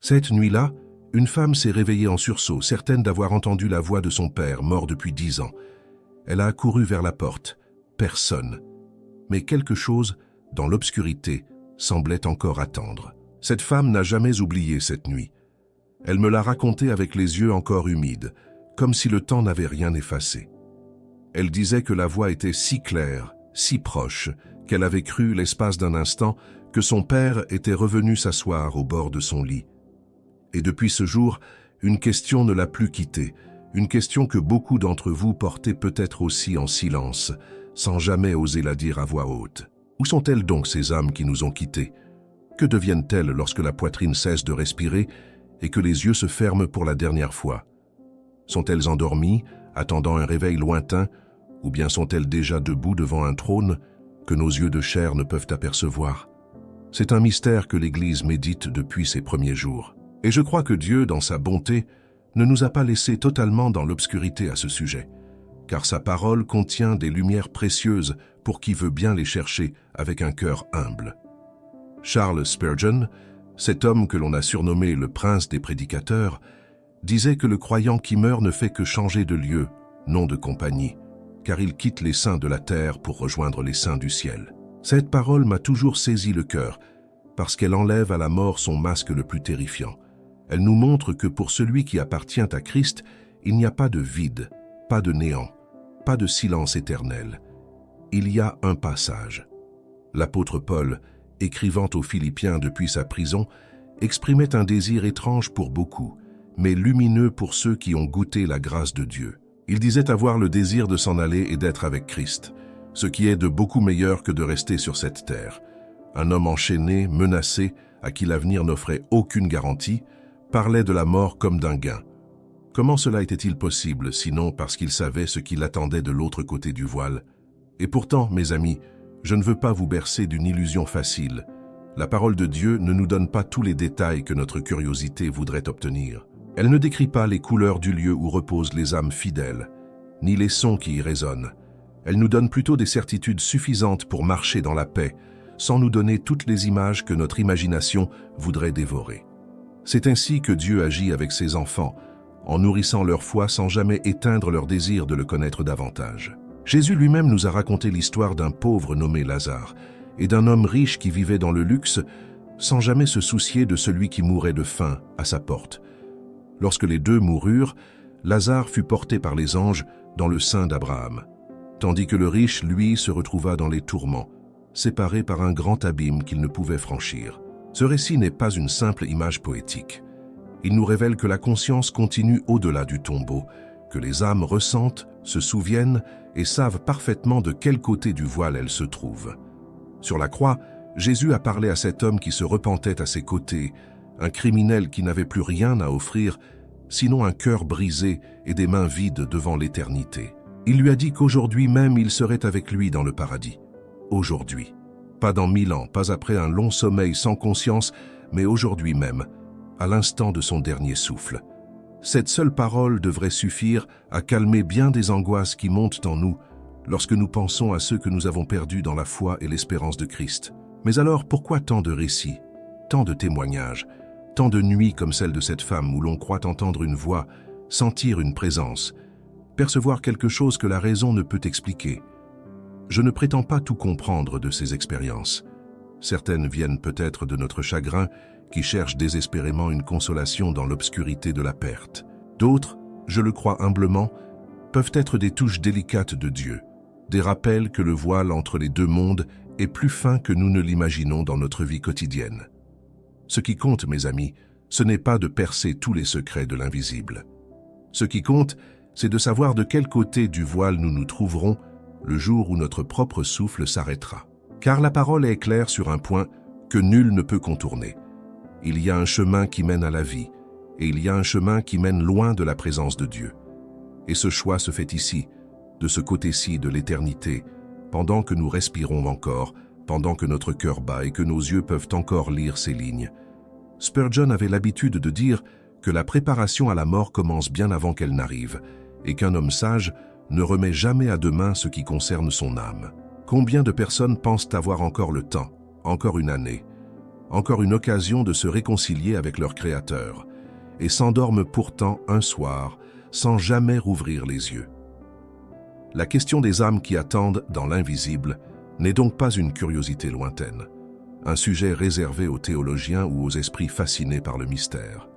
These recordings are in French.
Cette nuit-là, une femme s'est réveillée en sursaut, certaine d'avoir entendu la voix de son père, mort depuis 10 ans. Elle a accouru vers la porte. Personne. Mais quelque chose, dans l'obscurité, semblait encore attendre. Cette femme n'a jamais oublié cette nuit. Elle me l'a racontée avec les yeux encore humides, comme si le temps n'avait rien effacé. Elle disait que la voix était si claire, si proche, qu'elle avait cru, l'espace d'un instant, que son père était revenu s'asseoir au bord de son lit. Et depuis ce jour, une question ne l'a plus quittée, une question que beaucoup d'entre vous portaient peut-être aussi en silence, sans jamais oser la dire à voix haute. Où sont-elles donc ces âmes qui nous ont quittés? Que deviennent-elles lorsque la poitrine cesse de respirer et que les yeux se ferment pour la dernière fois? Sont-elles endormies, attendant un réveil lointain, ou bien sont-elles déjà debout devant un trône que nos yeux de chair ne peuvent apercevoir? C'est un mystère que l'Église médite depuis ses premiers jours. Et je crois que Dieu, dans sa bonté, ne nous a pas laissés totalement dans l'obscurité à ce sujet, car sa parole contient des lumières précieuses pour qui veut bien les chercher avec un cœur humble. Charles Spurgeon, cet homme que l'on a surnommé le prince des prédicateurs, disait que le croyant qui meurt ne fait que changer de lieu, non de compagnie, car il quitte les saints de la terre pour rejoindre les saints du ciel. Cette parole m'a toujours saisi le cœur, parce qu'elle enlève à la mort son masque le plus terrifiant. Elle nous montre que pour celui qui appartient à Christ, il n'y a pas de vide, pas de néant, pas de silence éternel. Il y a un passage. L'apôtre Paul, écrivant aux Philippiens depuis sa prison, exprimait un désir étrange pour beaucoup, mais lumineux pour ceux qui ont goûté la grâce de Dieu. Il disait avoir le désir de s'en aller et d'être avec Christ, ce qui est de beaucoup meilleur que de rester sur cette terre. Un homme enchaîné, menacé, à qui l'avenir n'offrait aucune garantie, parlait de la mort comme d'un gain. Comment cela était-il possible, sinon parce qu'il savait ce qui l'attendait de l'autre côté du voile? Et pourtant, mes amis, je ne veux pas vous bercer d'une illusion facile. La parole de Dieu ne nous donne pas tous les détails que notre curiosité voudrait obtenir. Elle ne décrit pas les couleurs du lieu où reposent les âmes fidèles, ni les sons qui y résonnent. Elle nous donne plutôt des certitudes suffisantes pour marcher dans la paix, sans nous donner toutes les images que notre imagination voudrait dévorer. C'est ainsi que Dieu agit avec ses enfants, en nourrissant leur foi sans jamais éteindre leur désir de le connaître davantage. Jésus lui-même nous a raconté l'histoire d'un pauvre nommé Lazare et d'un homme riche qui vivait dans le luxe sans jamais se soucier de celui qui mourait de faim à sa porte. Lorsque les deux moururent, Lazare fut porté par les anges dans le sein d'Abraham, tandis que le riche, lui, se retrouva dans les tourments, séparé par un grand abîme qu'il ne pouvait franchir. Ce récit n'est pas une simple image poétique. Il nous révèle que la conscience continue au-delà du tombeau, que les âmes ressentent, se souviennent et savent parfaitement de quel côté du voile elles se trouvent. Sur la croix, Jésus a parlé à cet homme qui se repentait à ses côtés, un criminel qui n'avait plus rien à offrir, sinon un cœur brisé et des mains vides devant l'éternité. Il lui a dit qu'aujourd'hui même il serait avec lui dans le paradis. Aujourd'hui. Pas dans 1000 ans, pas après un long sommeil sans conscience, mais aujourd'hui même, à l'instant de son dernier souffle. Cette seule parole devrait suffire à calmer bien des angoisses qui montent en nous lorsque nous pensons à ceux que nous avons perdus dans la foi et l'espérance de Christ. Mais alors, pourquoi tant de récits, tant de témoignages, tant de nuits comme celle de cette femme où l'on croit entendre une voix, sentir une présence, percevoir quelque chose que la raison ne peut expliquer? Je ne prétends pas tout comprendre de ces expériences. Certaines viennent peut-être de notre chagrin qui cherche désespérément une consolation dans l'obscurité de la perte. D'autres, je le crois humblement, peuvent être des touches délicates de Dieu, des rappels que le voile entre les deux mondes est plus fin que nous ne l'imaginons dans notre vie quotidienne. Ce qui compte, mes amis, ce n'est pas de percer tous les secrets de l'invisible. Ce qui compte, c'est de savoir de quel côté du voile nous nous trouverons le jour où notre propre souffle s'arrêtera. Car la parole est claire sur un point que nul ne peut contourner. Il y a un chemin qui mène à la vie, et il y a un chemin qui mène loin de la présence de Dieu. Et ce choix se fait ici, de ce côté-ci de l'éternité, pendant que nous respirons encore, pendant que notre cœur bat et que nos yeux peuvent encore lire ces lignes. Spurgeon avait l'habitude de dire que la préparation à la mort commence bien avant qu'elle n'arrive, et qu'un homme sage ne remet jamais à demain ce qui concerne son âme. Combien de personnes pensent avoir encore le temps, encore une année? encore une occasion de se réconcilier avec leur Créateur, et s'endorment pourtant un soir sans jamais rouvrir les yeux. La question des âmes qui attendent dans l'invisible n'est donc pas une curiosité lointaine, un sujet réservé aux théologiens ou aux esprits fascinés par le mystère.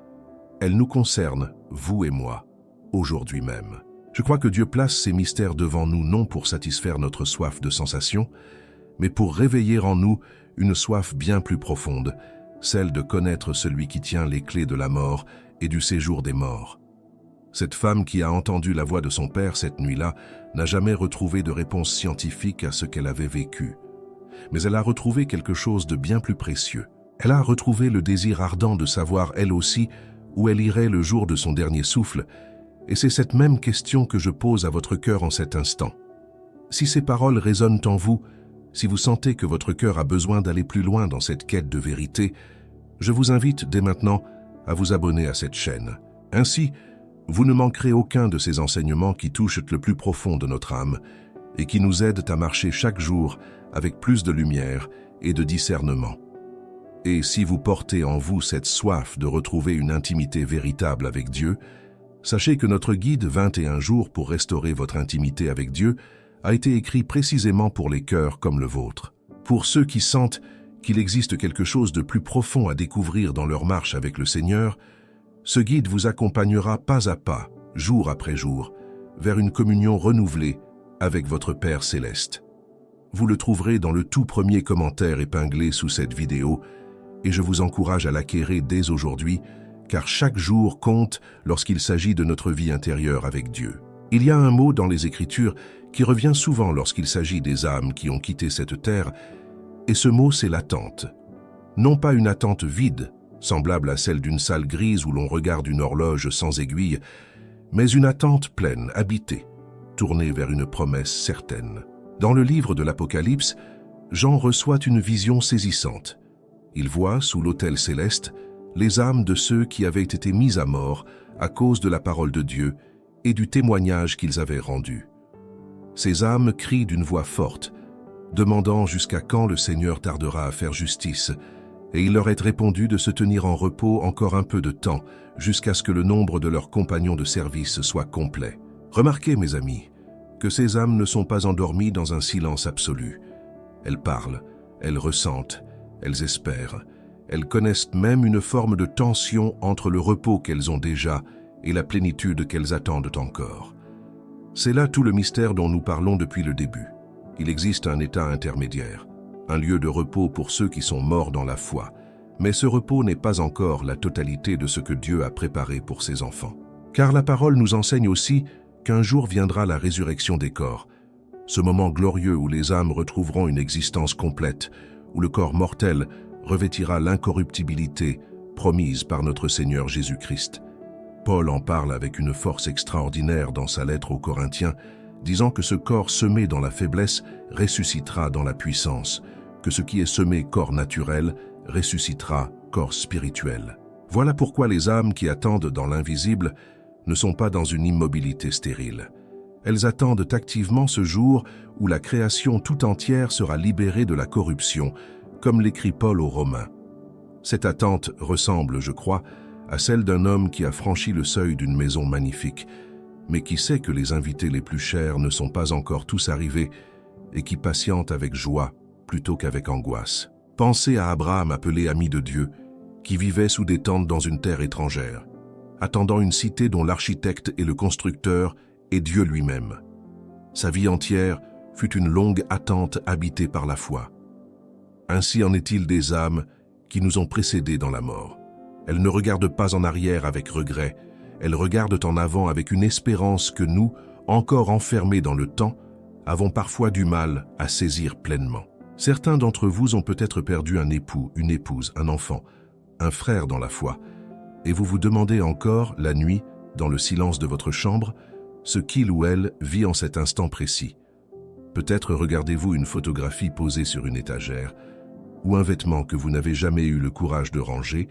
Elle nous concerne, vous et moi, aujourd'hui même. Je crois que Dieu place ces mystères devant nous non pour satisfaire notre soif de sensations, mais pour réveiller en nous une soif bien plus profonde, celle de connaître celui qui tient les clés de la mort et du séjour des morts. Cette femme qui a entendu la voix de son père cette nuit-là n'a jamais retrouvé de réponse scientifique à ce qu'elle avait vécu. Mais elle a retrouvé quelque chose de bien plus précieux. Elle a retrouvé le désir ardent de savoir elle aussi où elle irait le jour de son dernier souffle, et c'est cette même question que je pose à votre cœur en cet instant. Si ces paroles résonnent en vous, si vous sentez que votre cœur a besoin d'aller plus loin dans cette quête de vérité, je vous invite dès maintenant à vous abonner à cette chaîne. Ainsi, vous ne manquerez aucun de ces enseignements qui touchent le plus profond de notre âme et qui nous aident à marcher chaque jour avec plus de lumière et de discernement. Et si vous portez en vous cette soif de retrouver une intimité véritable avec Dieu, sachez que notre guide 21 jours pour restaurer votre intimité avec Dieu a été écrit précisément pour les cœurs comme le vôtre. Pour ceux qui sentent qu'il existe quelque chose de plus profond à découvrir dans leur marche avec le Seigneur, ce guide vous accompagnera pas à pas, jour après jour, vers une communion renouvelée avec votre Père Céleste. Vous le trouverez dans le tout premier commentaire épinglé sous cette vidéo, et je vous encourage à l'acquérir dès aujourd'hui, car chaque jour compte lorsqu'il s'agit de notre vie intérieure avec Dieu. Il y a un mot dans les Écritures qui revient souvent lorsqu'il s'agit des âmes qui ont quitté cette terre, et ce mot c'est l'attente. Non pas une attente vide, semblable à celle d'une salle grise où l'on regarde une horloge sans aiguille, mais une attente pleine, habitée, tournée vers une promesse certaine. Dans le livre de l'Apocalypse, Jean reçoit une vision saisissante. Il voit, sous l'autel céleste, les âmes de ceux qui avaient été mis à mort à cause de la parole de Dieu et du témoignage qu'ils avaient rendu. Ces âmes crient d'une voix forte, demandant jusqu'à quand le Seigneur tardera à faire justice, et il leur est répondu de se tenir en repos encore un peu de temps, jusqu'à ce que le nombre de leurs compagnons de service soit complet. Remarquez, mes amis, que ces âmes ne sont pas endormies dans un silence absolu. Elles parlent, elles ressentent, elles espèrent, elles connaissent même une forme de tension entre le repos qu'elles ont déjà et la plénitude qu'elles attendent encore. C'est là tout le mystère dont nous parlons depuis le début. Il existe un état intermédiaire, un lieu de repos pour ceux qui sont morts dans la foi. Mais ce repos n'est pas encore la totalité de ce que Dieu a préparé pour ses enfants. Car la parole nous enseigne aussi qu'un jour viendra la résurrection des corps, ce moment glorieux où les âmes retrouveront une existence complète, où le corps mortel revêtira l'incorruptibilité promise par notre Seigneur Jésus-Christ. Paul en parle avec une force extraordinaire dans sa lettre aux Corinthiens, disant que ce corps semé dans la faiblesse ressuscitera dans la puissance, que ce qui est semé corps naturel ressuscitera corps spirituel. Voilà pourquoi les âmes qui attendent dans l'invisible ne sont pas dans une immobilité stérile. Elles attendent activement ce jour où la création tout entière sera libérée de la corruption, comme l'écrit Paul aux Romains. Cette attente ressemble, je crois, à celle d'un homme qui a franchi le seuil d'une maison magnifique, mais qui sait que les invités les plus chers ne sont pas encore tous arrivés et qui patiente avec joie plutôt qu'avec angoisse. Pensez à Abraham appelé ami de Dieu, qui vivait sous des tentes dans une terre étrangère, attendant une cité dont l'architecte et le constructeur est Dieu lui-même. Sa vie entière fut une longue attente habitée par la foi. Ainsi en est-il des âmes qui nous ont précédés dans la mort. Elles ne regardent pas en arrière avec regret, elles regardent en avant avec une espérance que nous, encore enfermés dans le temps, avons parfois du mal à saisir pleinement. Certains d'entre vous ont peut-être perdu un époux, une épouse, un enfant, un frère dans la foi, et vous vous demandez encore, la nuit, dans le silence de votre chambre, ce qu'il ou elle vit en cet instant précis. Peut-être regardez-vous une photographie posée sur une étagère, ou un vêtement que vous n'avez jamais eu le courage de ranger,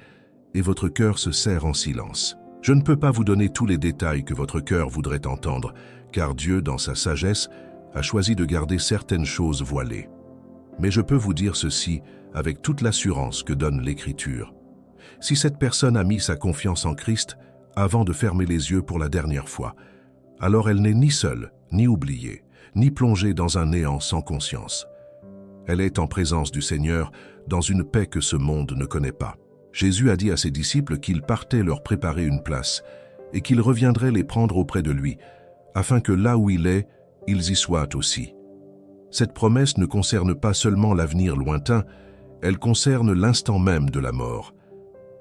et votre cœur se serre en silence. Je ne peux pas vous donner tous les détails que votre cœur voudrait entendre, car Dieu, dans sa sagesse, a choisi de garder certaines choses voilées. Mais je peux vous dire ceci avec toute l'assurance que donne l'Écriture. Si cette personne a mis sa confiance en Christ avant de fermer les yeux pour la dernière fois, alors elle n'est ni seule, ni oubliée, ni plongée dans un néant sans conscience. Elle est en présence du Seigneur dans une paix que ce monde ne connaît pas. Jésus a dit à ses disciples qu'il partait leur préparer une place et qu'il reviendrait les prendre auprès de lui, afin que là où il est, ils y soient aussi. Cette promesse ne concerne pas seulement l'avenir lointain, elle concerne l'instant même de la mort.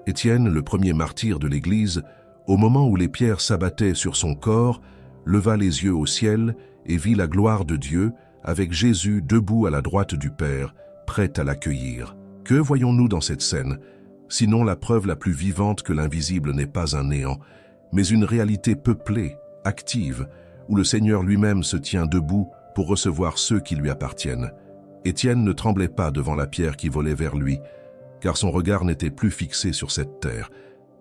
Étienne, le premier martyr de l'Église, au moment où les pierres s'abattaient sur son corps, leva les yeux au ciel et vit la gloire de Dieu, avec Jésus debout à la droite du Père, prêt à l'accueillir. Que voyons-nous dans cette scène, sinon la preuve la plus vivante que l'invisible n'est pas un néant, mais une réalité peuplée, active, où le Seigneur lui-même se tient debout pour recevoir ceux qui lui appartiennent. Étienne ne tremblait pas devant la pierre qui volait vers lui, car son regard n'était plus fixé sur cette terre,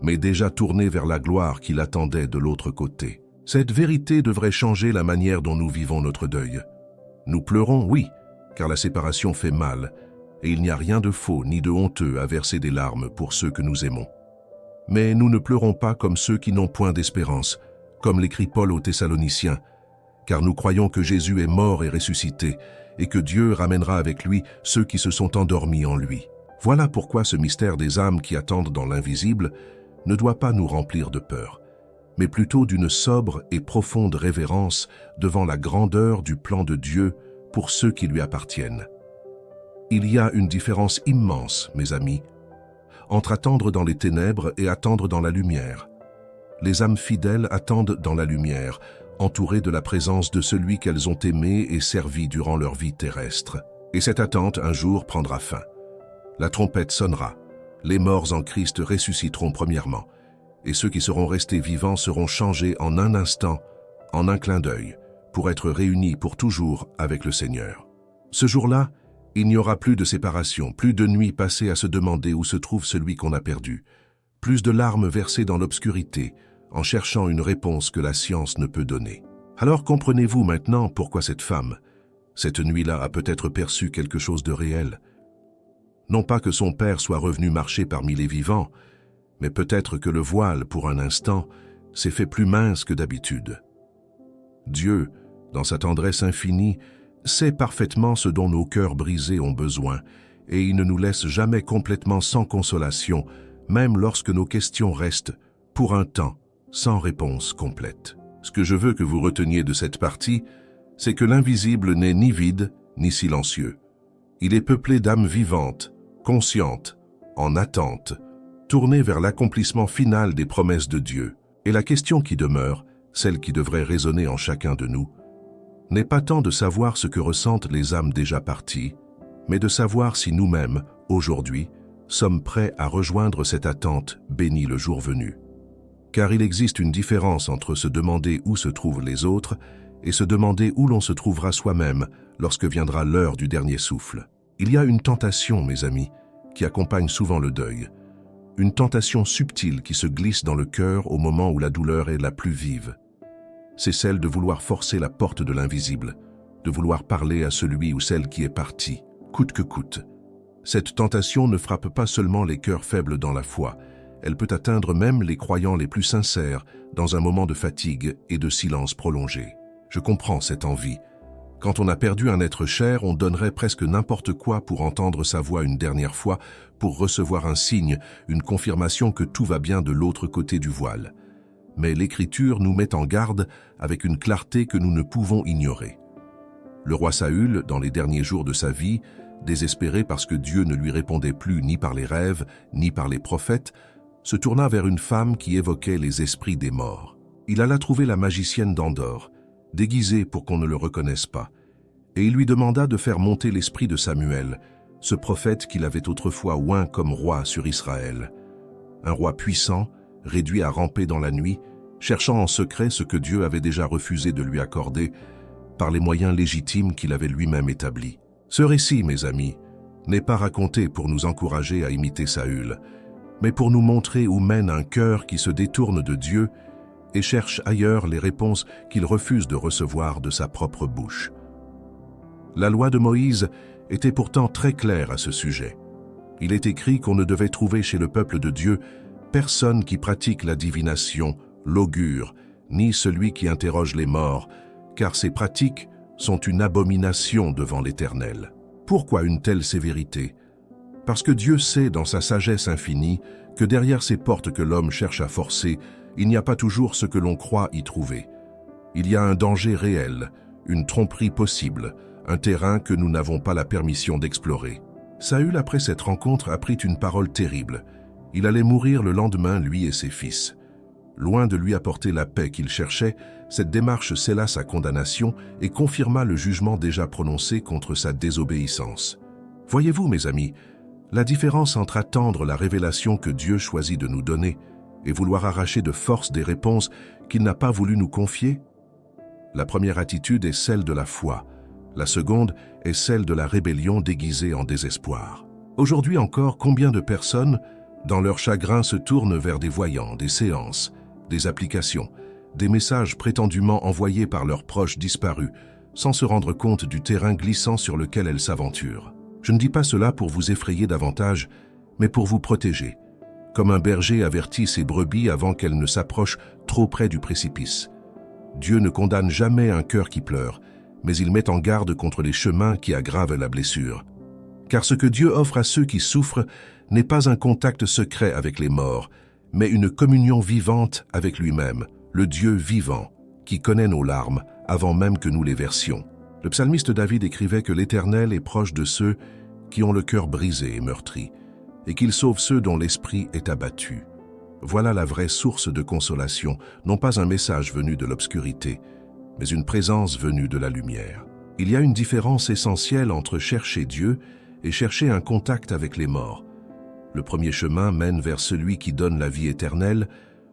mais déjà tourné vers la gloire qui l'attendait de l'autre côté. Cette vérité devrait changer la manière dont nous vivons notre deuil. Nous pleurons, oui, car la séparation fait mal, et il n'y a rien de faux ni de honteux à verser des larmes pour ceux que nous aimons. Mais nous ne pleurons pas comme ceux qui n'ont point d'espérance, comme l'écrit Paul aux Thessaloniciens, car nous croyons que Jésus est mort et ressuscité, et que Dieu ramènera avec lui ceux qui se sont endormis en lui. Voilà pourquoi ce mystère des âmes qui attendent dans l'invisible ne doit pas nous remplir de peur, mais plutôt d'une sobre et profonde révérence devant la grandeur du plan de Dieu pour ceux qui lui appartiennent. Il y a une différence immense, mes amis, entre attendre dans les ténèbres et attendre dans la lumière. Les âmes fidèles attendent dans la lumière, entourées de la présence de celui qu'elles ont aimé et servi durant leur vie terrestre. Et cette attente, un jour, prendra fin. La trompette sonnera, les morts en Christ ressusciteront premièrement, et ceux qui seront restés vivants seront changés en un instant, en un clin d'œil, pour être réunis pour toujours avec le Seigneur. Ce jour-là, il n'y aura plus de séparation, plus de nuits passées à se demander où se trouve celui qu'on a perdu, plus de larmes versées dans l'obscurité, en cherchant une réponse que la science ne peut donner. Alors comprenez-vous maintenant pourquoi cette femme, cette nuit-là, a peut-être perçu quelque chose de réel. Non pas que son père soit revenu marcher parmi les vivants, mais peut-être que le voile, pour un instant, s'est fait plus mince que d'habitude. Dieu, dans sa tendresse infinie, sait parfaitement ce dont nos cœurs brisés ont besoin, et il ne nous laisse jamais complètement sans consolation, même lorsque nos questions restent, pour un temps, sans réponse complète. Ce que je veux que vous reteniez de cette partie, c'est que l'invisible n'est ni vide, ni silencieux. Il est peuplé d'âmes vivantes, conscientes, en attente, tournées vers l'accomplissement final des promesses de Dieu. Et la question qui demeure, celle qui devrait résonner en chacun de nous, n'est pas tant de savoir ce que ressentent les âmes déjà parties, mais de savoir si nous-mêmes, aujourd'hui, sommes prêts à rejoindre cette attente bénie le jour venu. Car il existe une différence entre se demander où se trouvent les autres et se demander où l'on se trouvera soi-même lorsque viendra l'heure du dernier souffle. Il y a une tentation, mes amis, qui accompagne souvent le deuil. Une tentation subtile qui se glisse dans le cœur au moment où la douleur est la plus vive. C'est celle de vouloir forcer la porte de l'invisible, de vouloir parler à celui ou celle qui est parti, coûte que coûte. Cette tentation ne frappe pas seulement les cœurs faibles dans la foi, elle peut atteindre même les croyants les plus sincères dans un moment de fatigue et de silence prolongé. Je comprends cette envie. Quand on a perdu un être cher, on donnerait presque n'importe quoi pour entendre sa voix une dernière fois, pour recevoir un signe, une confirmation que tout va bien de l'autre côté du voile. Mais l'Écriture nous met en garde avec une clarté que nous ne pouvons ignorer. Le roi Saül, dans les derniers jours de sa vie, désespéré parce que Dieu ne lui répondait plus ni par les rêves, ni par les prophètes, se tourna vers une femme qui évoquait les esprits des morts. Il alla trouver la magicienne d'Endor, déguisée pour qu'on ne le reconnaisse pas, et il lui demanda de faire monter l'esprit de Samuel, ce prophète qu'il avait autrefois oint comme roi sur Israël. Un roi puissant, réduit à ramper dans la nuit, cherchant en secret ce que Dieu avait déjà refusé de lui accorder par les moyens légitimes qu'il avait lui-même établis. Ce récit, mes amis, n'est pas raconté pour nous encourager à imiter Saül, mais pour nous montrer où mène un cœur qui se détourne de Dieu et cherche ailleurs les réponses qu'il refuse de recevoir de sa propre bouche. La loi de Moïse était pourtant très claire à ce sujet. Il est écrit qu'on ne devait trouver chez le peuple de Dieu personne qui pratique la divination, l'augure, ni celui qui interroge les morts, car ces pratiques sont une abomination devant l'Éternel. Pourquoi une telle sévérité? Parce que Dieu sait dans sa sagesse infinie que derrière ces portes que l'homme cherche à forcer, il n'y a pas toujours ce que l'on croit y trouver. Il y a un danger réel, une tromperie possible, un terrain que nous n'avons pas la permission d'explorer. Saül, après cette rencontre, apprit une parole terrible. Il allait mourir le lendemain, lui et ses fils. Loin de lui apporter la paix qu'il cherchait, cette démarche scella sa condamnation et confirma le jugement déjà prononcé contre sa désobéissance. Voyez-vous, mes amis, la différence entre attendre la révélation que Dieu choisit de nous donner et vouloir arracher de force des réponses qu'il n'a pas voulu nous confier? La première attitude est celle de la foi. La seconde est celle de la rébellion déguisée en désespoir. Aujourd'hui encore, combien de personnes, dans leur chagrin, se tournent vers des voyants, des séances, des applications, des messages prétendument envoyés par leurs proches disparus, sans se rendre compte du terrain glissant sur lequel elles s'aventurent. Je ne dis pas cela pour vous effrayer davantage, mais pour vous protéger, comme un berger avertit ses brebis avant qu'elles ne s'approchent trop près du précipice. Dieu ne condamne jamais un cœur qui pleure, mais il met en garde contre les chemins qui aggravent la blessure. Car ce que Dieu offre à ceux qui souffrent n'est pas un contact secret avec les morts, mais une communion vivante avec lui-même, le Dieu vivant, qui connaît nos larmes avant même que nous les versions. Le psalmiste David écrivait que l'Éternel est proche de ceux qui ont le cœur brisé et meurtri, et qu'il sauve ceux dont l'esprit est abattu. Voilà la vraie source de consolation, non pas un message venu de l'obscurité, mais une présence venue de la lumière. Il y a une différence essentielle entre chercher Dieu et chercher un contact avec les morts. Le premier chemin mène vers celui qui donne la vie éternelle,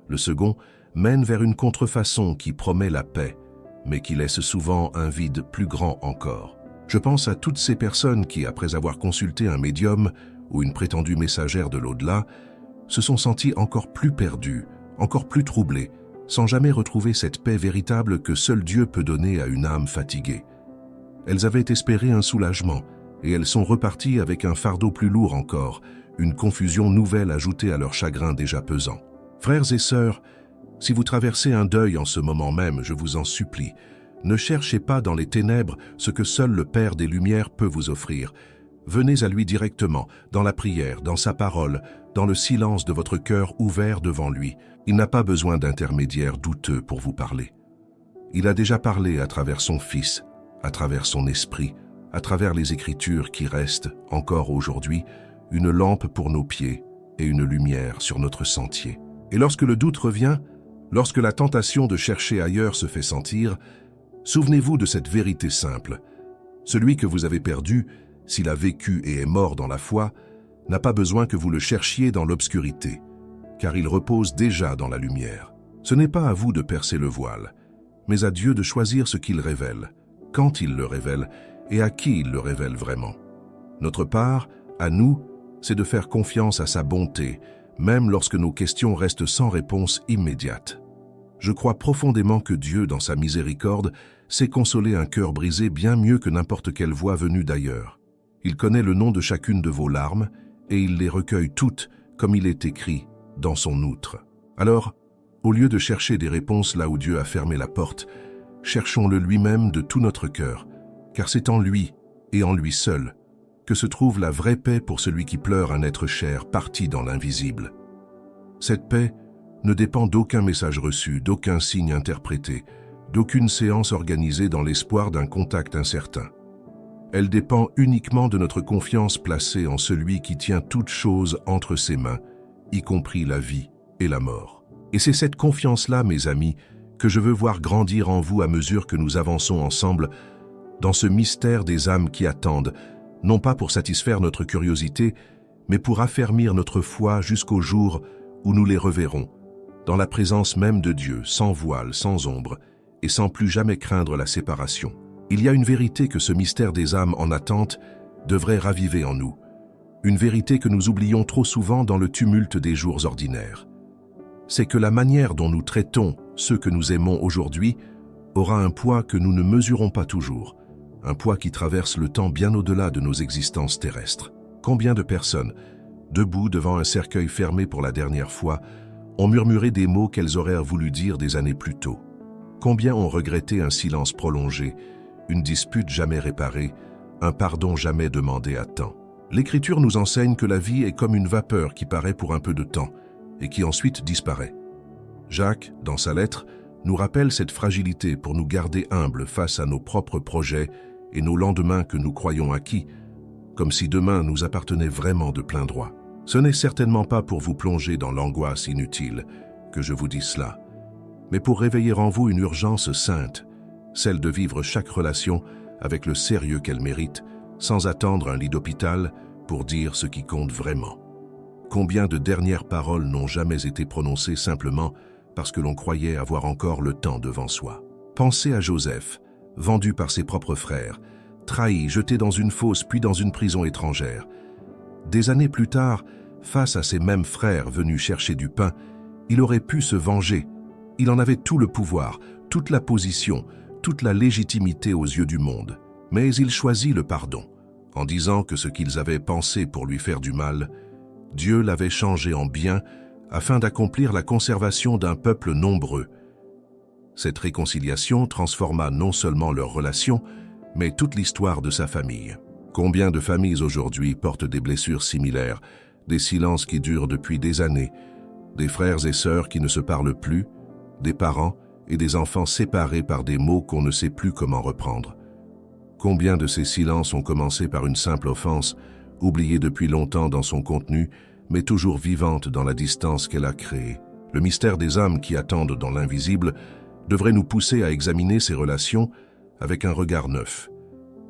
le second mène vers une contrefaçon qui promet la paix, mais qui laisse souvent un vide plus grand encore. Je pense à toutes ces personnes qui, après avoir consulté un médium ou une prétendue messagère de l'au-delà, se sont senties encore plus perdues, encore plus troublées, sans jamais retrouver cette paix véritable que seul Dieu peut donner à une âme fatiguée. Elles avaient espéré un soulagement, et elles sont reparties avec un fardeau plus lourd encore, une confusion nouvelle ajoutée à leur chagrin déjà pesant. Frères et sœurs, si vous traversez un deuil en ce moment même, je vous en supplie, ne cherchez pas dans les ténèbres ce que seul le Père des Lumières peut vous offrir. Venez à lui directement, dans la prière, dans sa parole, dans le silence de votre cœur ouvert devant lui. Il n'a pas besoin d'intermédiaires douteux pour vous parler. Il a déjà parlé à travers son Fils, à travers son Esprit, à travers les Écritures qui restent, encore aujourd'hui, une lampe pour nos pieds et une lumière sur notre sentier. Et lorsque le doute revient, lorsque la tentation de chercher ailleurs se fait sentir, souvenez-vous de cette vérité simple. Celui que vous avez perdu, s'il a vécu et est mort dans la foi, n'a pas besoin que vous le cherchiez dans l'obscurité, car il repose déjà dans la lumière. Ce n'est pas à vous de percer le voile, mais à Dieu de choisir ce qu'il révèle, quand il le révèle et à qui il le révèle vraiment. Notre part, à nous, c'est de faire confiance à sa bonté, même lorsque nos questions restent sans réponse immédiate. Je crois profondément que Dieu, dans sa miséricorde, sait consoler un cœur brisé bien mieux que n'importe quelle voix venue d'ailleurs. Il connaît le nom de chacune de vos larmes et il les recueille toutes, comme il est écrit, dans son outre. Alors, au lieu de chercher des réponses là où Dieu a fermé la porte, cherchons-le lui-même de tout notre cœur, car c'est en lui et en lui seul que se trouve la vraie paix pour celui qui pleure un être cher parti dans l'invisible. Cette paix ne dépend d'aucun message reçu, d'aucun signe interprété, d'aucune séance organisée dans l'espoir d'un contact incertain. Elle dépend uniquement de notre confiance placée en celui qui tient toutes choses entre ses mains, y compris la vie et la mort. Et c'est cette confiance-là, mes amis, que je veux voir grandir en vous à mesure que nous avançons ensemble dans ce mystère des âmes qui attendent, non pas pour satisfaire notre curiosité, mais pour affermir notre foi jusqu'au jour où nous les reverrons, dans la présence même de Dieu, sans voile, sans ombre, et sans plus jamais craindre la séparation. Il y a une vérité que ce mystère des âmes en attente devrait raviver en nous, une vérité que nous oublions trop souvent dans le tumulte des jours ordinaires. C'est que la manière dont nous traitons ceux que nous aimons aujourd'hui aura un poids que nous ne mesurons pas toujours, un poids qui traverse le temps bien au-delà de nos existences terrestres. Combien de personnes, debout devant un cercueil fermé pour la dernière fois, ont murmuré des mots qu'elles auraient voulu dire des années plus tôt. Combien ont regretté un silence prolongé, une dispute jamais réparée, un pardon jamais demandé à temps. L'Écriture nous enseigne que la vie est comme une vapeur qui paraît pour un peu de temps et qui ensuite disparaît. Jacques, dans sa lettre, nous rappelle cette fragilité pour nous garder humbles face à nos propres projets et nos lendemains que nous croyons acquis, comme si demain nous appartenait vraiment de plein droit. Ce n'est certainement pas pour vous plonger dans l'angoisse inutile que je vous dis cela, mais pour réveiller en vous une urgence sainte, celle de vivre chaque relation avec le sérieux qu'elle mérite, sans attendre un lit d'hôpital pour dire ce qui compte vraiment. Combien de dernières paroles n'ont jamais été prononcées simplement parce que l'on croyait avoir encore le temps devant soi? Pensez à Joseph, vendu par ses propres frères, trahi, jeté dans une fosse puis dans une prison étrangère. Des années plus tard, face à ces mêmes frères venus chercher du pain, il aurait pu se venger. Il en avait tout le pouvoir, toute la position, toute la légitimité aux yeux du monde. Mais il choisit le pardon, en disant que ce qu'ils avaient pensé pour lui faire du mal, Dieu l'avait changé en bien afin d'accomplir la conservation d'un peuple nombreux. Cette réconciliation transforma non seulement leur relation, mais toute l'histoire de sa famille. Combien de familles aujourd'hui portent des blessures similaires, des silences qui durent depuis des années, des frères et sœurs qui ne se parlent plus, des parents et des enfants séparés par des mots qu'on ne sait plus comment reprendre. Combien de ces silences ont commencé par une simple offense, oubliée depuis longtemps dans son contenu, mais toujours vivante dans la distance qu'elle a créée. Le mystère des âmes qui attendent dans l'invisible devrait nous pousser à examiner ces relations avec un regard neuf.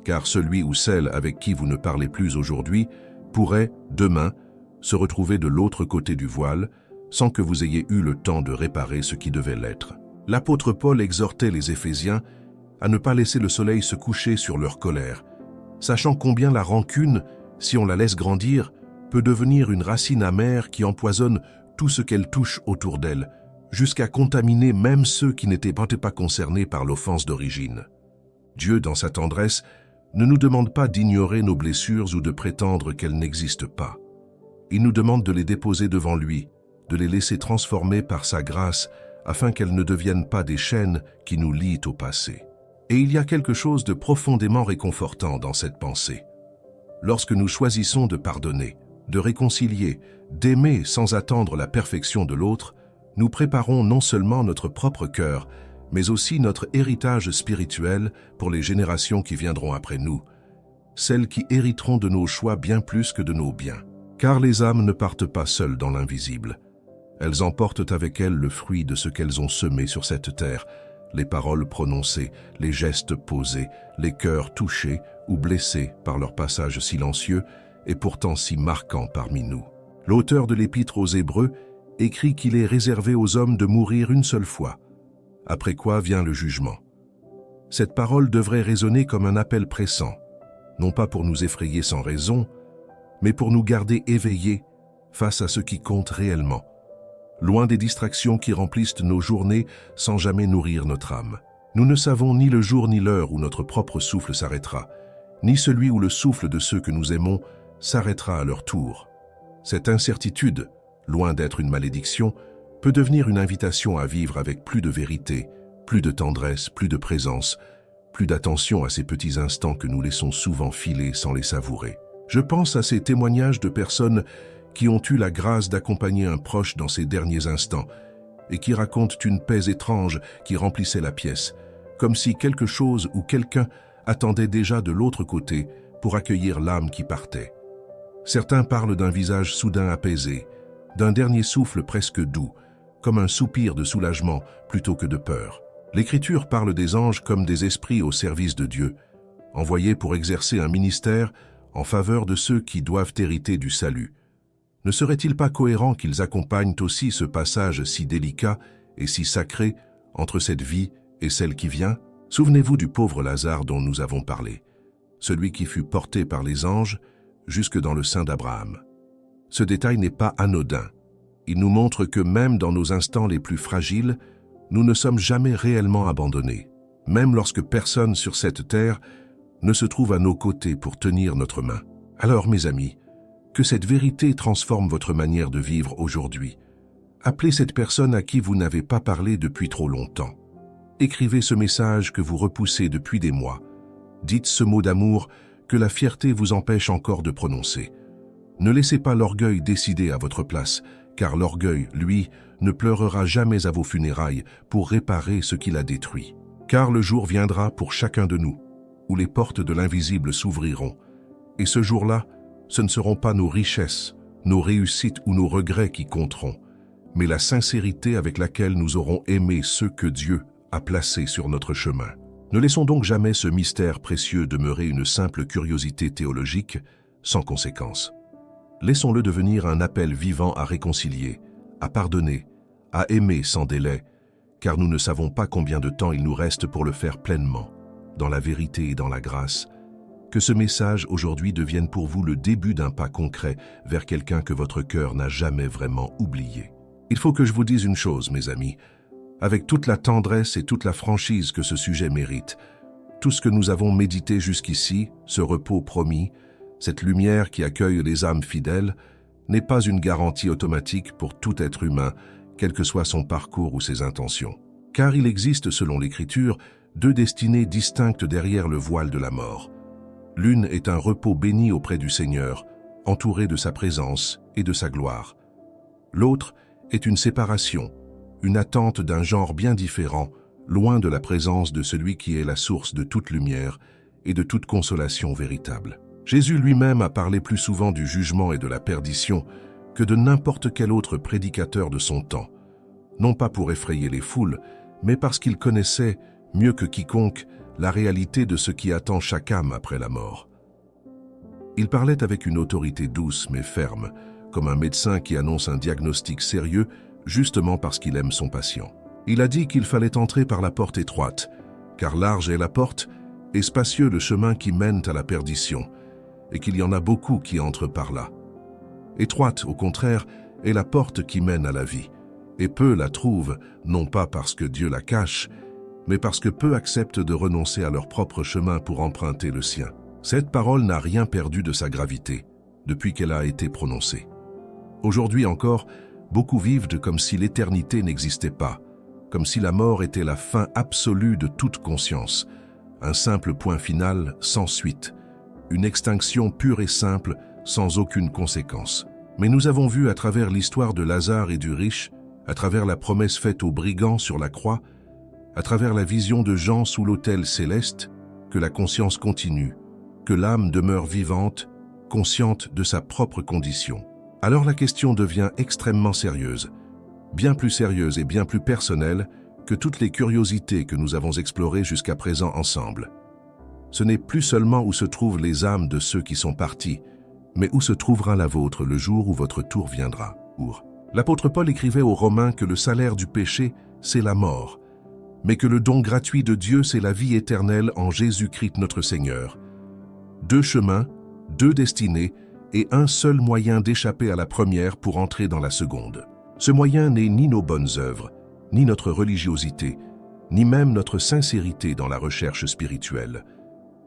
Car celui ou celle avec qui vous ne parlez plus aujourd'hui pourrait, demain, se retrouver de l'autre côté du voile, sans que vous ayez eu le temps de réparer ce qui devait l'être. L'apôtre Paul exhortait les Éphésiens à ne pas laisser le soleil se coucher sur leur colère, sachant combien la rancune, si on la laisse grandir, peut devenir une racine amère qui empoisonne tout ce qu'elle touche autour d'elle, jusqu'à contaminer même ceux qui n'étaient pas concernés par l'offense d'origine. Dieu, dans sa tendresse, ne nous demande pas d'ignorer nos blessures ou de prétendre qu'elles n'existent pas. Il nous demande de les déposer devant lui, de les laisser transformer par sa grâce, afin qu'elles ne deviennent pas des chaînes qui nous lient au passé. Et il y a quelque chose de profondément réconfortant dans cette pensée. Lorsque nous choisissons de pardonner, de réconcilier, d'aimer sans attendre la perfection de l'autre, nous préparons non seulement notre propre cœur, mais aussi notre héritage spirituel pour les générations qui viendront après nous, celles qui hériteront de nos choix bien plus que de nos biens. Car les âmes ne partent pas seules dans l'invisible. Elles emportent avec elles le fruit de ce qu'elles ont semé sur cette terre, les paroles prononcées, les gestes posés, les cœurs touchés ou blessés par leur passage silencieux et pourtant si marquant parmi nous. L'auteur de l'Épître aux Hébreux écrit qu'il est réservé aux hommes de mourir une seule fois, après quoi vient le jugement. Cette parole devrait résonner comme un appel pressant, non pas pour nous effrayer sans raison, mais pour nous garder éveillés face à ce qui compte réellement, loin des distractions qui remplissent nos journées sans jamais nourrir notre âme. Nous ne savons ni le jour ni l'heure où notre propre souffle s'arrêtera, ni celui où le souffle de ceux que nous aimons s'arrêtera à leur tour. Cette incertitude, loin d'être une malédiction, peut devenir une invitation à vivre avec plus de vérité, plus de tendresse, plus de présence, plus d'attention à ces petits instants que nous laissons souvent filer sans les savourer. Je pense à ces témoignages de personnes qui ont eu la grâce d'accompagner un proche dans ces derniers instants et qui racontent une paix étrange qui remplissait la pièce, comme si quelque chose ou quelqu'un attendait déjà de l'autre côté pour accueillir l'âme qui partait. Certains parlent d'un visage soudain apaisé, d'un dernier souffle presque doux, comme un soupir de soulagement plutôt que de peur. L'Écriture parle des anges comme des esprits au service de Dieu, envoyés pour exercer un ministère en faveur de ceux qui doivent hériter du salut. Ne serait-il pas cohérent qu'ils accompagnent aussi ce passage si délicat et si sacré entre cette vie et celle qui vient? Souvenez-vous du pauvre Lazare dont nous avons parlé, celui qui fut porté par les anges jusque dans le sein d'Abraham. Ce détail n'est pas anodin. Il nous montre que même dans nos instants les plus fragiles, nous ne sommes jamais réellement abandonnés, même lorsque personne sur cette terre ne se trouve à nos côtés pour tenir notre main. Alors, mes amis, Que cette vérité transforme votre manière de vivre aujourd'hui. Appelez cette personne à qui vous n'avez pas parlé depuis trop longtemps. Écrivez ce message que vous repoussez depuis des mois. Dites ce mot d'amour que la fierté vous empêche encore de prononcer. Ne laissez pas l'orgueil décider à votre place, car l'orgueil, lui, ne pleurera jamais à vos funérailles pour réparer ce qu'il a détruit. Car le jour viendra pour chacun de nous, où les portes de l'invisible s'ouvriront. Et ce jour-là, ce ne seront pas nos richesses, nos réussites ou nos regrets qui compteront, mais la sincérité avec laquelle nous aurons aimé ceux que Dieu a placés sur notre chemin. Ne laissons donc jamais ce mystère précieux demeurer une simple curiosité théologique sans conséquence. Laissons-le devenir un appel vivant à réconcilier, à pardonner, à aimer sans délai, car nous ne savons pas combien de temps il nous reste pour le faire pleinement, dans la vérité et dans la grâce. Que ce message aujourd'hui devienne pour vous le début d'un pas concret vers quelqu'un que votre cœur n'a jamais vraiment oublié. Il faut que je vous dise une chose, mes amis, avec toute la tendresse et toute la franchise que ce sujet mérite. Tout ce que nous avons médité jusqu'ici, ce repos promis, cette lumière qui accueille les âmes fidèles, n'est pas une garantie automatique pour tout être humain, quel que soit son parcours ou ses intentions. Car il existe, selon l'Écriture, deux destinées distinctes derrière le voile de la mort. L'une est un repos béni auprès du Seigneur, entouré de sa présence et de sa gloire. L'autre est une séparation, une attente d'un genre bien différent, loin de la présence de celui qui est la source de toute lumière et de toute consolation véritable. Jésus lui-même a parlé plus souvent du jugement et de la perdition que de n'importe quel autre prédicateur de son temps, non pas pour effrayer les foules, mais parce qu'il connaissait, mieux que quiconque, la réalité de ce qui attend chaque âme après la mort. Il parlait avec une autorité douce mais ferme, comme un médecin qui annonce un diagnostic sérieux justement parce qu'il aime son patient. Il a dit qu'il fallait entrer par la porte étroite, car large est la porte et spacieux le chemin qui mène à la perdition, et qu'il y en a beaucoup qui entrent par là. Étroite, au contraire, est la porte qui mène à la vie, et peu la trouvent, non pas parce que Dieu la cache, mais parce que peu acceptent de renoncer à leur propre chemin pour emprunter le sien. Cette parole n'a rien perdu de sa gravité, depuis qu'elle a été prononcée. Aujourd'hui encore, beaucoup vivent comme si l'éternité n'existait pas, comme si la mort était la fin absolue de toute conscience, un simple point final sans suite, une extinction pure et simple sans aucune conséquence. Mais nous avons vu à travers l'histoire de Lazare et du riche, à travers la promesse faite aux brigands sur la croix, à travers la vision de Jean sous l'autel céleste, que la conscience continue, que l'âme demeure vivante, consciente de sa propre condition. Alors la question devient extrêmement sérieuse, bien plus sérieuse et bien plus personnelle que toutes les curiosités que nous avons explorées jusqu'à présent ensemble. Ce n'est plus seulement où se trouvent les âmes de ceux qui sont partis, mais où se trouvera la vôtre le jour où votre tour viendra. L'apôtre Paul écrivait aux Romains que le salaire du péché, c'est la mort, mais que le don gratuit de Dieu, c'est la vie éternelle en Jésus-Christ notre Seigneur. Deux chemins, deux destinées, et un seul moyen d'échapper à la première pour entrer dans la seconde. Ce moyen n'est ni nos bonnes œuvres, ni notre religiosité, ni même notre sincérité dans la recherche spirituelle.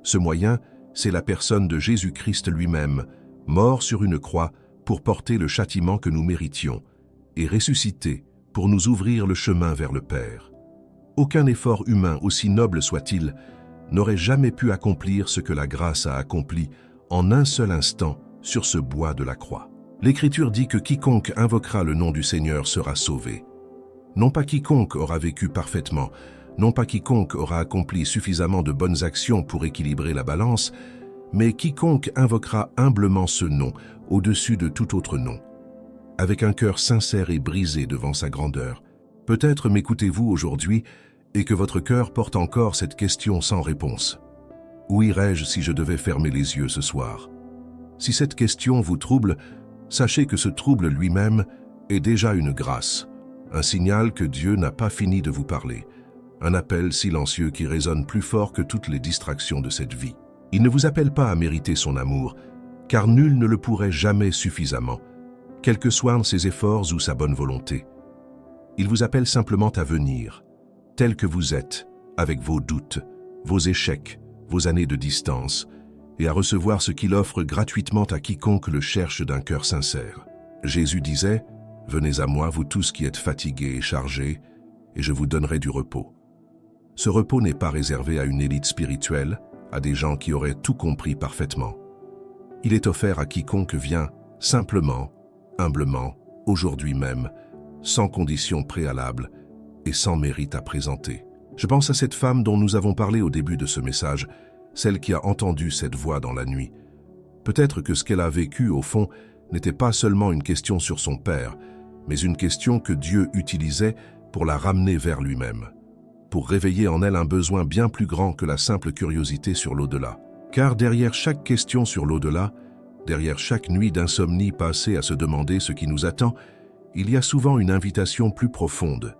Ce moyen, c'est la personne de Jésus-Christ lui-même, mort sur une croix pour porter le châtiment que nous méritions, et ressuscité pour nous ouvrir le chemin vers le Père. Aucun effort humain, aussi noble soit-il, n'aurait jamais pu accomplir ce que la grâce a accompli en un seul instant sur ce bois de la croix. L'Écriture dit que quiconque invoquera le nom du Seigneur sera sauvé. Non pas quiconque aura vécu parfaitement, non pas quiconque aura accompli suffisamment de bonnes actions pour équilibrer la balance, mais quiconque invoquera humblement ce nom au-dessus de tout autre nom, avec un cœur sincère et brisé devant sa grandeur. Peut-être m'écoutez-vous aujourd'hui et que votre cœur porte encore cette question sans réponse. Où irais-je si je devais fermer les yeux ce soir? Si cette question vous trouble, sachez que ce trouble lui-même est déjà une grâce, un signal que Dieu n'a pas fini de vous parler, un appel silencieux qui résonne plus fort que toutes les distractions de cette vie. Il ne vous appelle pas à mériter son amour, car nul ne le pourrait jamais suffisamment, quels que soient ses efforts ou sa bonne volonté. Il vous appelle simplement à venir, tel que vous êtes, avec vos doutes, vos échecs, vos années de distance, et à recevoir ce qu'il offre gratuitement à quiconque le cherche d'un cœur sincère. Jésus disait, « Venez à moi, vous tous qui êtes fatigués et chargés, et je vous donnerai du repos. » Ce repos n'est pas réservé à une élite spirituelle, à des gens qui auraient tout compris parfaitement. Il est offert à quiconque vient simplement, humblement, aujourd'hui même, sans conditions préalables et sans mérite à présenter. Je pense à cette femme dont nous avons parlé au début de ce message, celle qui a entendu cette voix dans la nuit. Peut-être que ce qu'elle a vécu, au fond, n'était pas seulement une question sur son père, mais une question que Dieu utilisait pour la ramener vers lui-même, pour réveiller en elle un besoin bien plus grand que la simple curiosité sur l'au-delà. Car derrière chaque question sur l'au-delà, derrière chaque nuit d'insomnie passée à se demander ce qui nous attend, il y a souvent une invitation plus profonde,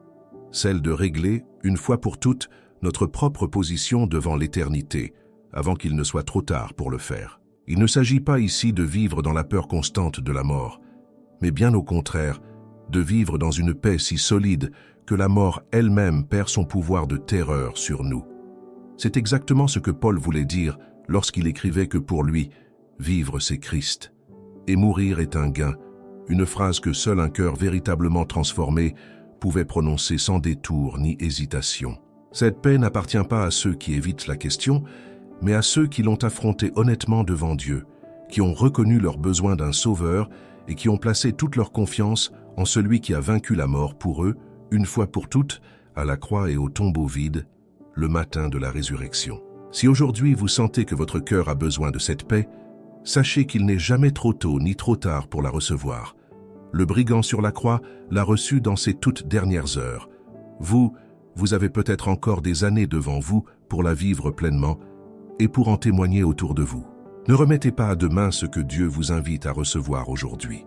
celle de régler, une fois pour toutes, notre propre position devant l'éternité, avant qu'il ne soit trop tard pour le faire. Il ne s'agit pas ici de vivre dans la peur constante de la mort, mais bien au contraire, de vivre dans une paix si solide que la mort elle-même perd son pouvoir de terreur sur nous. C'est exactement ce que Paul voulait dire lorsqu'il écrivait que pour lui, vivre c'est Christ, et mourir est un gain, une phrase que seul un cœur véritablement transformé pouvait prononcer sans détour ni hésitation. Cette paix n'appartient pas à ceux qui évitent la question, mais à ceux qui l'ont affrontée honnêtement devant Dieu, qui ont reconnu leur besoin d'un sauveur et qui ont placé toute leur confiance en celui qui a vaincu la mort pour eux, une fois pour toutes, à la croix et au tombeau vide, le matin de la résurrection. Si aujourd'hui vous sentez que votre cœur a besoin de cette paix, sachez qu'il n'est jamais trop tôt ni trop tard pour la recevoir. Le brigand sur la croix l'a reçue dans ses toutes dernières heures. Vous avez peut-être encore des années devant vous pour la vivre pleinement et pour en témoigner autour de vous. Ne remettez pas à demain ce que Dieu vous invite à recevoir aujourd'hui.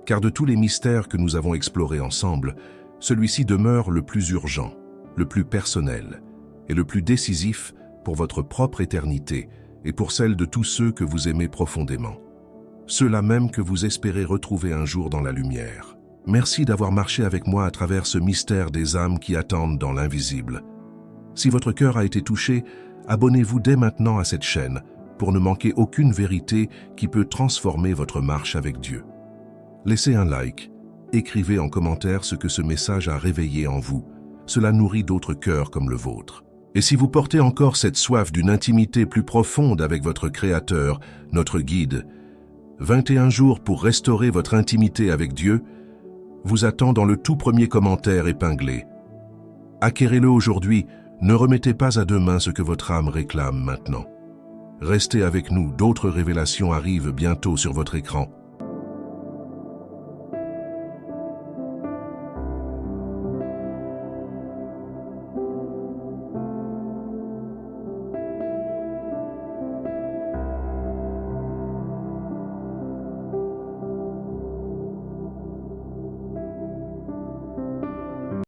Car de tous les mystères que nous avons explorés ensemble, celui-ci demeure le plus urgent, le plus personnel et le plus décisif pour votre propre éternité et pour celle de tous ceux que vous aimez profondément. Ceux-là même que vous espérez retrouver un jour dans la lumière. Merci d'avoir marché avec moi à travers ce mystère des âmes qui attendent dans l'invisible. Si votre cœur a été touché, abonnez-vous dès maintenant à cette chaîne pour ne manquer aucune vérité qui peut transformer votre marche avec Dieu. Laissez un like, écrivez en commentaire ce que ce message a réveillé en vous. Cela nourrit d'autres cœurs comme le vôtre. Et si vous portez encore cette soif d'une intimité plus profonde avec votre Créateur, notre guide, 21 jours pour restaurer votre intimité avec Dieu, vous attend dans le tout premier commentaire épinglé. Acquérez-le aujourd'hui, ne remettez pas à demain ce que votre âme réclame maintenant. Restez avec nous, d'autres révélations arrivent bientôt sur votre écran.